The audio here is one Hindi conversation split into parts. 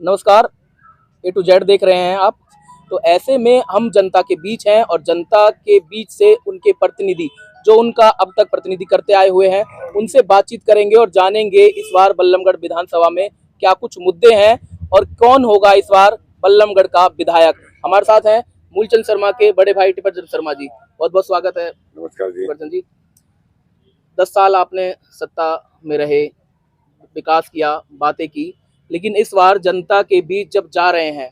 नमस्कार, A to Z देख रहे हैं आप। तो ऐसे में हम जनता के बीच हैं और जनता के बीच से उनके प्रतिनिधि जो उनका अब तक प्रतिनिधि करते आए हुए हैं उनसे बातचीत करेंगे और जानेंगे इस बार बल्लभगढ़ विधानसभा में क्या कुछ मुद्दे हैं और कौन होगा इस बार बल्लभगढ़ का विधायक। हमारे साथ हैं मूलचंद शर्मा के बड़े भाई टिप्पण शर्मा जी, बहुत बहुत स्वागत है। नमस्कार जी। टिप्पण जी, 10 साल आपने सत्ता में रहे, विकास किया, बातें की, लेकिन इस बार जनता के बीच जब जा रहे हैं,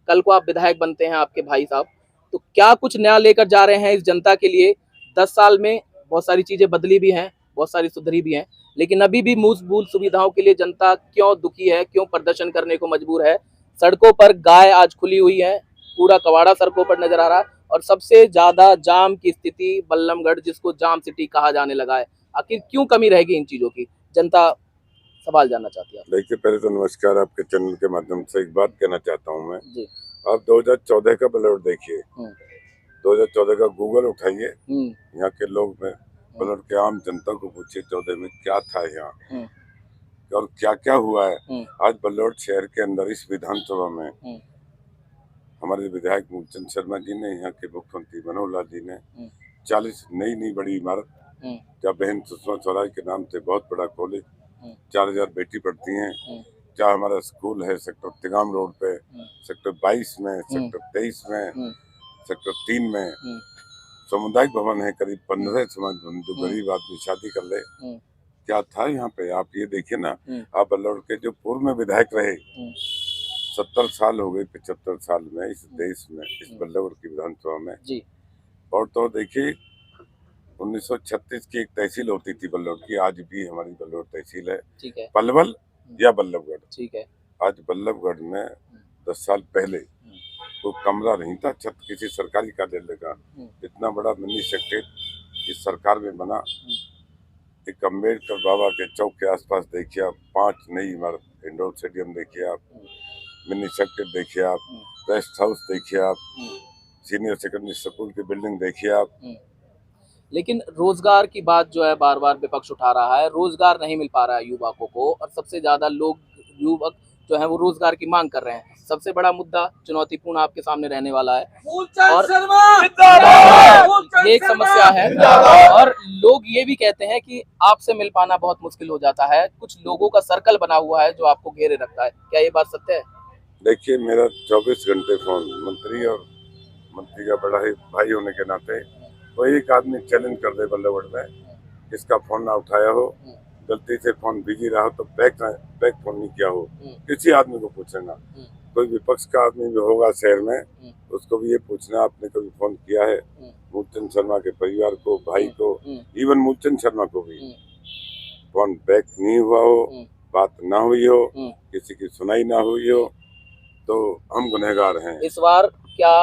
कल को आप विधायक बनते हैं आपके भाई साहब, तो क्या कुछ नया लेकर जा रहे हैं इस जनता के लिए। 10 साल में बहुत सारी चीजें बदली भी हैं, बहुत सारी सुधरी भी हैं, लेकिन अभी भी मूलभूत सुविधाओं के लिए जनता क्यों दुखी है, क्यों प्रदर्शन करने को मजबूर है। सड़कों पर गाय आज खुली हुई है, पूरा कबाड़ा सड़कों पर नजर आ रहा है और सबसे ज्यादा जाम की स्थिति बल्लभगढ़, जिसको जाम सिटी कहा जाने लगा है। आखिर क्यों कमी रहेगी इन चीजों की, जनता सवाल जानना चाहती है। देखिए, पहले तो नमस्कार। आपके चैनल के माध्यम से एक बात कहना चाहता हूँ मैं जी। आप 2014 का बल्लभगढ़ देखिए, 2014 का गूगल उठाइए, यहाँ के लोग में बल्लभगढ़ के आम जनता को पूछिए 14 में क्या था यहाँ और क्या क्या हुआ है। आज बल्लभगढ़ शहर के अंदर इस विधानसभा में हमारे विधायक मूलचंद शर्मा जी ने, यहाँ के मुख्यमंत्री मनोहर लाल जी ने 40 नई बड़ी इमारत, क्या बहन सुषमा स्वराज के नाम से बहुत बड़ा कॉलेज, 4000 बेटी पढ़ती हैं, क्या हमारा स्कूल है सेक्टर तिगाम रोड पे, सेक्टर 22 में, सेक्टर 23 में, सेक्टर 3 में सामुदायिक भवन है, करीब 15 समाज जो गरीब आदमी शादी कर ले। क्या था यहाँ पे, आप ये देखिए ना। आप बल्लभगढ़ के जो पूर्व में विधायक रहे, 70 साल हो गए, 75 साल में इस देश में, इस बल्लभगढ़ की विधानसभा में जी। और तो देखिए 1936 की एक तहसील होती थी बल्लभगढ़ की, आज भी हमारी बल्लभगढ़ तहसील है, ठीक है, पलवल या बल्लभगढ़, ठीक है। आज बल्लभगढ़ में 10 साल पहले वो कमरा नहीं था, छत किसी सरकारी कार्यालय का। इतना बड़ा मिनी सेक्रेटरीट इस सरकार में बना। एक अम्बेडकर बाबा के चौक के आसपास देखिए आप 5 नई इमारत, इंडोर स्टेडियम देखिए आप, मिनी सेक्रेटरीट देखिए आप, रेस्ट हाउस देखिए आप, सीनियर सेकेंडरी स्कूल की बिल्डिंग देखिए आप। लेकिन रोजगार की बात जो है बार बार विपक्ष उठा रहा है, रोजगार नहीं मिल पा रहा है युवकों को और सबसे ज्यादा लोग युवक जो है वो रोजगार की मांग कर रहे हैं। सबसे बड़ा मुद्दा चुनौतीपूर्ण आपके सामने रहने वाला है और ये एक समस्या है और लोग ये भी कहते हैं कि आपसे मिल पाना बहुत मुश्किल हो जाता है, कुछ लोगों का सर्कल बना हुआ है जो आपको घेरे रखता है। क्या ये बात सत्य है? देखिए, मेरा 24 घंटे फोन मंत्री और मंत्री का बड़ा ही भाई होने के नाते कोई एक आदमी चैलेंज कर दे बल्लभगढ़ में, किसका फोन ना उठाया हो, गलती से फोन बिजी रहा तो बैक फोन नहीं किया हो, किसी आदमी को पूछना। कोई विपक्ष का आदमी भी होगा शहर में, उसको भी ये पूछना आपने कभी फोन किया है मूलचंद शर्मा के परिवार को, भाई को, इवन मूलचंद शर्मा को भी फोन बैक नहीं हुआ हो, बात ना हुई हो, किसी की सुनाई ना हुई हो, तो हम गुनहगार हैं। इस बार क्या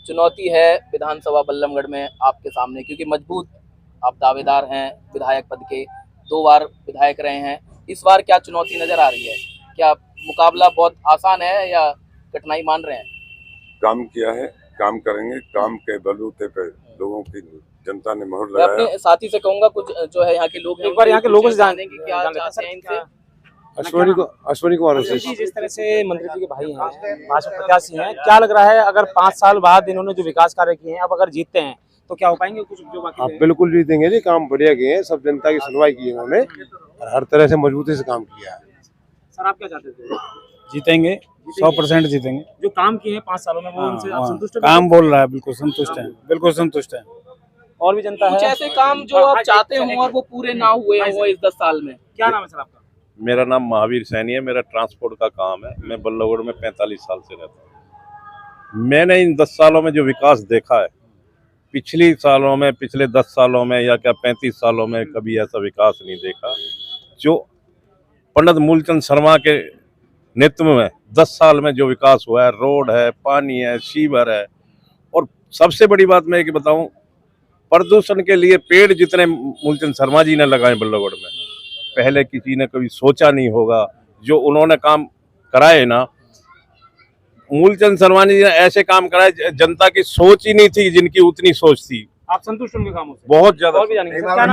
चुनौती है विधानसभा बल्लभगढ़ में आपके सामने, क्योंकि मजबूत आप दावेदार हैं विधायक पद के, 2 बार विधायक रहे हैं, इस बार क्या चुनौती नजर आ रही है? क्या मुकाबला बहुत आसान है या कठिनाई मान रहे हैं? काम किया है, काम करेंगे, काम के बलबूते पे लोगों की जनता ने मोहर लगाया। मैं अपने साथी से कहूंगा कुछ जो है यहाँ के लोग हैं, एक बार यहाँ के लोगों से जानने की क्या चाहते हैं इनसे। अश्विनी कुमार जी, जिस तरह से मंत्री जी के भाई हैं, भाजपा प्रत्याशी हैं, क्या लग रहा है अगर 5 साल बाद इन्होंने जो विकास कार्य किए हैं, अब अगर जीतते हैं तो क्या हो पाएंगे कुछ जो बाकी? आप बिल्कुल जीतेंगे जी, काम बढ़िया किए हैं, सब जनता की सुनवाई की है इन्होंने और हर तरह से मजबूती से काम किया है। सर आप क्या चाहते थे? जीतेंगे, 100% जीतेंगे। जो काम किए हैं 5 सालों में वो उनसे आप संतुष्ट हैं? काम बोल रहा है, बिल्कुल संतुष्ट है, बिल्कुल संतुष्ट है। और भी जनता है कुछ ऐसे काम जो आप चाहते हो और वो पूरे ना हुए हो इस 10 साल में? क्या नाम है सर आपका? मेरा नाम महावीर सैनी है, मेरा ट्रांसपोर्ट का काम है, मैं बल्लभगढ़ में 45 साल से रहता हूँ। मैंने इन 10 सालों में जो विकास देखा है, पिछले 10 सालों में या क्या 35 सालों में कभी ऐसा विकास नहीं देखा जो पंडित मूलचंद शर्मा के नेतृत्व में 10 साल में जो विकास हुआ है। रोड है, पानी है, सीवर है और सबसे बड़ी बात मैं ये बताऊं, प्रदूषण के लिए पेड़ जितने मूलचंद शर्मा जी ने लगाए बल्लभगढ़ में, पहले किसी ने कभी सोचा नहीं होगा। जो उन्होंने काम कराए ना, मूलचंद शर्मा जी ने ऐसे काम कराए, जनता की सोच ही नहीं थी जिनकी उतनी सोच थी। आप संतुष्ट होंगे कामों से? बहुत ज्यादा।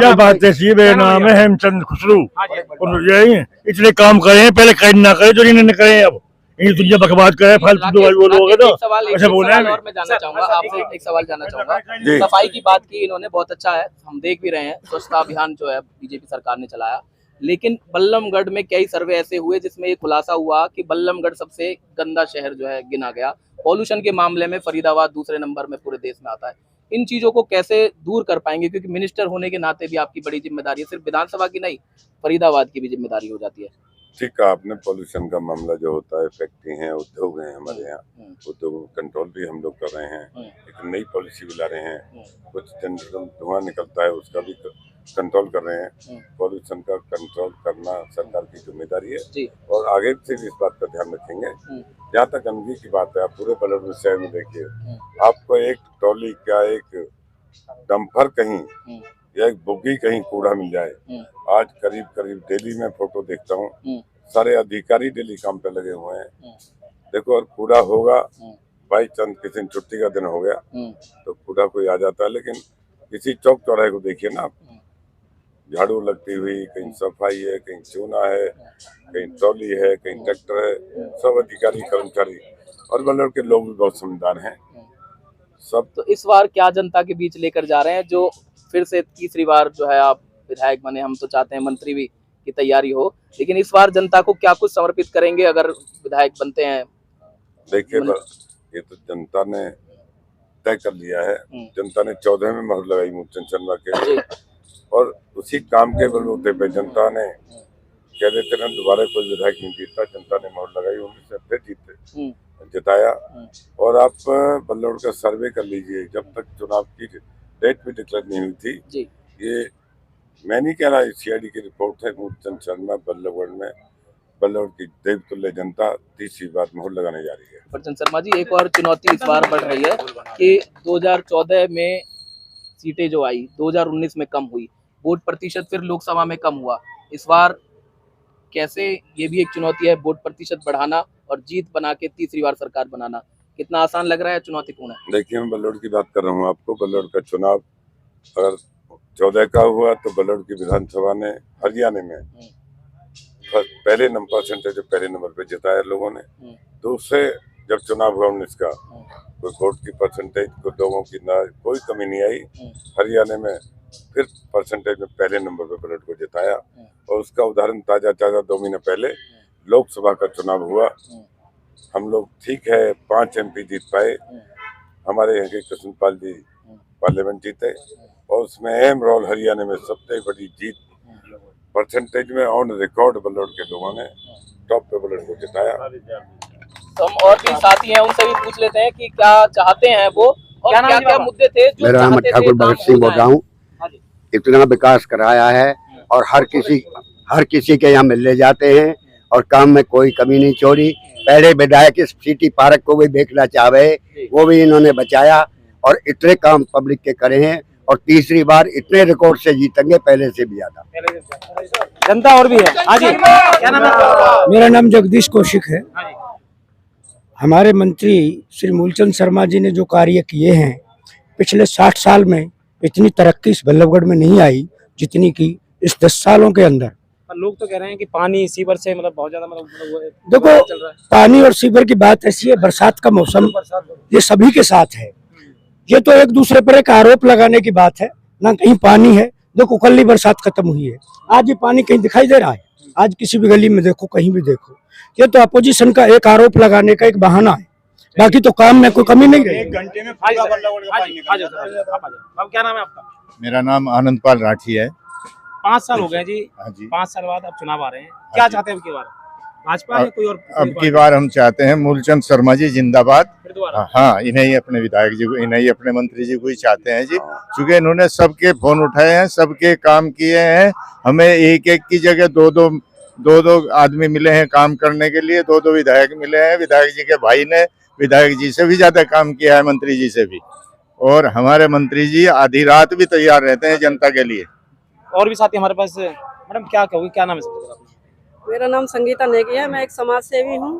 यह बात ऐसी, मेरा नाम है हेमचंद खुसरू और यही इसलिए काम करे हैं, पहले कहीं ना करे जो इन्होंने करे, अब ये दुनिया बकवास करे फालतू दवाई वो लोग तो एक सवाल ऐसे बोले हैं। और मैं जानना चाहूंगा आपसे, एक सवाल जानना चाहूंगा। जी। सफाई की बात की इन्होंने, बहुत अच्छा है, हम देख भी रहे हैं स्वच्छता अभियान जो है बीजेपी सरकार ने चलाया, लेकिन बल्लमगढ़ में कई सर्वे ऐसे हुए जिसमें ये खुलासा हुआ कि बल्लमगढ़ सबसे गंदा शहर जो है गिना गया। पॉल्यूशन के मामले में फरीदाबाद दूसरे नंबर में पूरे देश में आता है। इन चीजों को कैसे दूर कर पाएंगे, क्योंकि मिनिस्टर होने के नाते भी आपकी बड़ी जिम्मेदारी है, सिर्फ विधानसभा की नहीं, फरीदाबाद की भी जिम्मेदारी हो जाती है। ठीक है, आपने पॉल्यूशन का मामला जो होता है, फैक्ट्री हैं, उद्योग हैं हमारे यहाँ, उद्योग कंट्रोल भी हम लोग कर रहे हैं, एक नई पॉलिसी भी ला रहे हैं, कुछ जनरल धुआं निकलता है उसका भी कंट्रोल कर रहे हैं। पॉल्यूशन का कंट्रोल करना सरकार की जिम्मेदारी है और आगे से भी इस बात का ध्यान रखेंगे। जहाँ तक गंदगी की बात है, आप पूरे बल्लभगढ़ शहर में देखिए, आपको एक ट्रॉली क्या, एक डंपर कहीं या एक बुग्गी कहीं कूड़ा मिल जाए। आज करीब करीब डेली में फोटो देखता हूँ, सारे अधिकारी डेली काम पे लगे हुए हैं। देखो, और कूड़ा होगा, बाई चांस किसी दिन छुट्टी का दिन हो गया तो कूड़ा कोई आ जाता है, लेकिन किसी चौक चौराहे को देखिए ना, झाड़ू लगती हुई, कहीं सफाई है, कहीं चूना है, कहीं ट्रॉली है, कहीं ट्रैक्टर है, सब अधिकारी कर्मचारी और बल्लभगढ़ के लोग भी बहुत समझदार हैं सब। तो इस बार क्या जनता के बीच लेकर जा रहे हैं, जो फिर से तीसरी बार जो है आप विधायक बने, हम तो चाहते हैं मंत्री भी की तैयारी हो, लेकिन इस बार जनता को क्या कुछ समर्पित करेंगे अगर विधायक बनते हैं? देखिए, ये तो जनता ने तय कर लिया है। जनता ने 14 में मोहर लगाई मूलचंद शर्मा के, और उसी काम के बलबूते पे जनता ने कह देते ना दोबारा कोई विधायक नहीं जीतता, जनता ने मोहर लगाई, 19 से फिर जीते, जिताया। और आप बल्लभगढ़ का सर्वे कर लीजिए, जब तक चुनाव की डेट भी डिक्लेयर नहीं हुई थी, ये मैं नहीं कह रहा, CID की रिपोर्ट है, मूलचंद शर्मा बल्लभगढ़ की देवतुल्य जनता तीसरी बार मोहर लगाने जा रही है। मूलचंद शर्मा जी, एक और चुनौती इस बार बढ़ रही है कि 2014 में सीटें जो आई, 2019 में कम हुई, वोट प्रतिशत फिर लोकसभा में कम हुआ। इस बार कैसे, ये भी एक चुनौती है, वोट प्रतिशत बढ़ाना और जीत बना के तीसरी बार सरकार बनाना, कितना आसान लग रहा है, चुनौतीपूर्ण है? देखिए, मैं बल्लभगढ़ की बात कर रहा हूँ आपको। बल्लभगढ़ का चुनाव अगर 14 का हुआ तो बल्लभगढ़ की विधानसभा ने हरियाणा में पहले नंबर पे जिताया लोगों ने। दूसरे जब चुनाव हुआ 19 का, कोई वोट की परसेंटेज को लोगों की ना कोई कमी नहीं आई, हरियाणा में फिर परसेंटेज में पहले नंबर पे बल्लभगढ़ को जिताया। और उसका उदाहरण ताजा 2 महीने पहले लोकसभा का चुनाव हुआ, हम लोग ठीक है 5 MP जीत पाए, हमारे यहाँ के कृष्णपाल जी पार्लियामेंट जीते, और उसमें अहम रोल हरियाणा में सबसे बड़ी जीत परसेंटेज में ऑन रिकॉर्ड बल्लभगढ़ के लोगों ने टॉप पे बल्लभगढ़ को जिताया। तो हम और भी साथी हैं, उनसे भी पूछ लेते हैं कि क्या चाहते हैं वो, और क्या क्या मुद्दे थे जो मेरा नाम ठाकुर भगत सिंह बोल रहा हूँ। इतना विकास कराया है और हर किसी के यहाँ मिलने जाते हैं और काम में कोई कमी नहीं छोड़ी। पहले विधायक इस सिटी पार्क को भी देखना चाहे, वो भी इन्होंने बचाया और इतने काम पब्लिक के करे हैं, और तीसरी बार इतने रिकॉर्ड से जीतेंगे, पहले से भी ज्यादा। जनता और भी है। हाँ जी, क्या नाम है? मेरा नाम जगदीश कौशिक है। हमारे मंत्री श्री मूलचंद शर्मा जी ने जो कार्य किए हैं, पिछले 60 साल में इतनी तरक्की इस बल्लभगढ़ में नहीं आई जितनी की इस 10 सालों के अंदर। लोग तो कह रहे हैं कि पानी सीवर से मतलब बहुत ज्यादा देखो, पानी और सीवर की बात ऐसी है, बरसात का मौसम ये सभी के साथ है, ये तो एक दूसरे पर एक आरोप लगाने की बात है ना। कहीं पानी है, देखो कल ही बरसात खत्म हुई है, आज ये पानी कहीं दिखाई दे रहा है? आज किसी भी गली में देखो, कहीं भी देखो, ये तो अपोजिशन का एक आरोप लगाने का एक बहाना है, बाकी तो काम में कोई कमी नहीं रही। 1 घंटे में अब क्या नाम है आपका? मेरा नाम आनंदपाल राठी है। 5 साल हो गए जी। हाँ जी। 5 साल बाद अब चुनाव आ रहे हैं, क्या चाहते हैं अब की बार? भाजपा या कोई और? अब की बार हम चाहते हैं मूलचंद शर्मा जी जिंदाबाद। फिर दोबारा? हाँ, इन्हें ही अपने विधायक जी को, इन्हें ही अपने मंत्री जी को ही चाहते हैं जी, क्योंकि इन्होंने सबके फोन उठाए हैं, सबके काम किए हैं। हमें एक की जगह दो आदमी मिले हैं काम करने के लिए, 2 विधायक मिले हैं। विधायक जी के भाई ने विधायक जी से भी ज्यादा काम किया है, मंत्री जी से भी, और हमारे मंत्री जी आधी रात भी तैयार रहते हैं जनता के लिए। और भी साथी हमारे पास। मैडम क्या कहोगे, क्या नाम है सबसे? मेरा नाम संगीता नेगी है, मैं एक समाज सेवी हूँ।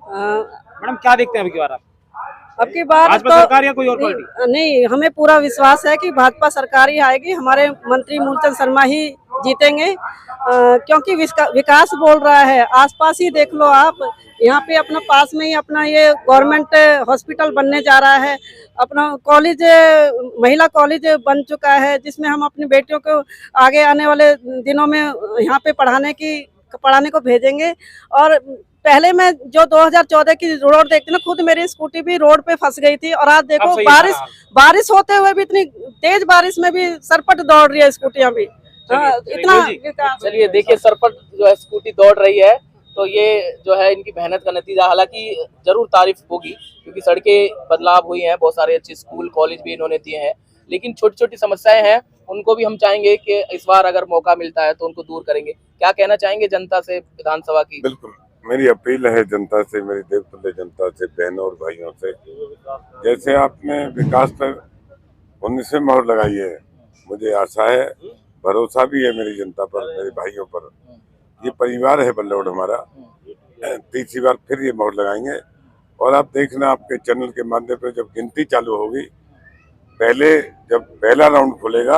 मैडम क्या देखते हैं अब की बार आप? अब की बार भाजपा तो सरकार या कोई और पार्टी? नहीं, हमें पूरा विश्वास है कि भाजपा सरकार ही आएगी, हमारे मंत्री मूलचंद शर्मा ही जीतेंगे, क्योंकि विकास बोल रहा है। आसपास ही देख लो आप, यहाँ पे अपना पास में ही अपना ये गवर्नमेंट हॉस्पिटल बनने जा रहा है, अपना कॉलेज महिला कॉलेज बन चुका है, जिसमें हम अपनी बेटियों को आगे आने वाले दिनों में यहाँ पे पढ़ाने को भेजेंगे। और पहले मैं जो 2014 की रोड देखती ना, खुद मेरी स्कूटी भी रोड पे फंस गई थी, और आज देखो बारिश होते हुए भी, इतनी तेज बारिश में भी सरपट दौड़ रही है स्कूटियां भी। इतना चलिए देखिए, सरपट जो है स्कूटी दौड़ रही है, तो ये जो है इनकी मेहनत का नतीजा। हालांकि जरूर तारीफ होगी, क्योंकि सड़कें बदलाव हुई हैं, बहुत सारे अच्छे स्कूल कॉलेज भी इन्होंने दिए हैं, लेकिन छोटी छोटी समस्याएं हैं, उनको भी हम चाहेंगे कि इस बार अगर मौका मिलता है तो उनको दूर करेंगे। क्या कहना चाहेंगे जनता से, विधानसभा की? बिल्कुल, मेरी अपील है जनता से, मेरी देवतुल्य जनता से, बहनों और भाइयों से, जैसे आपने विकास पर 19वें मोहर लगाई है, मुझे आशा है, भरोसा भी है मेरी जनता पर, मेरे भाइयों पर। ये परिवार है बल्लौड़ हमारा, तीसरी बार फिर ये मोहर लगाएंगे। और आप देखना, आपके चैनल के माध्यम पर जब गिनती चालू होगी, जब पहला राउंड खुलेगा,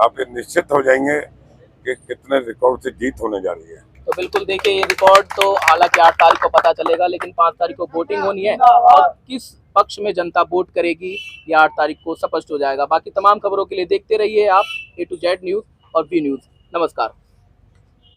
आप ये निश्चित हो जाएंगे कि कितने रिकॉर्ड से जीत होने जा रही है। तो बिल्कुल देखिए, ये रिकॉर्ड तो हालांकि 8 तारीख को पता चलेगा, लेकिन 5 तारीख को वोटिंग होनी है, और किस पक्ष में जनता वोट करेगी ये 8 तारीख को स्पष्ट हो जाएगा। बाकी तमाम खबरों के लिए देखते रहिए आप A to Z न्यूज और V न्यूज। नमस्कार।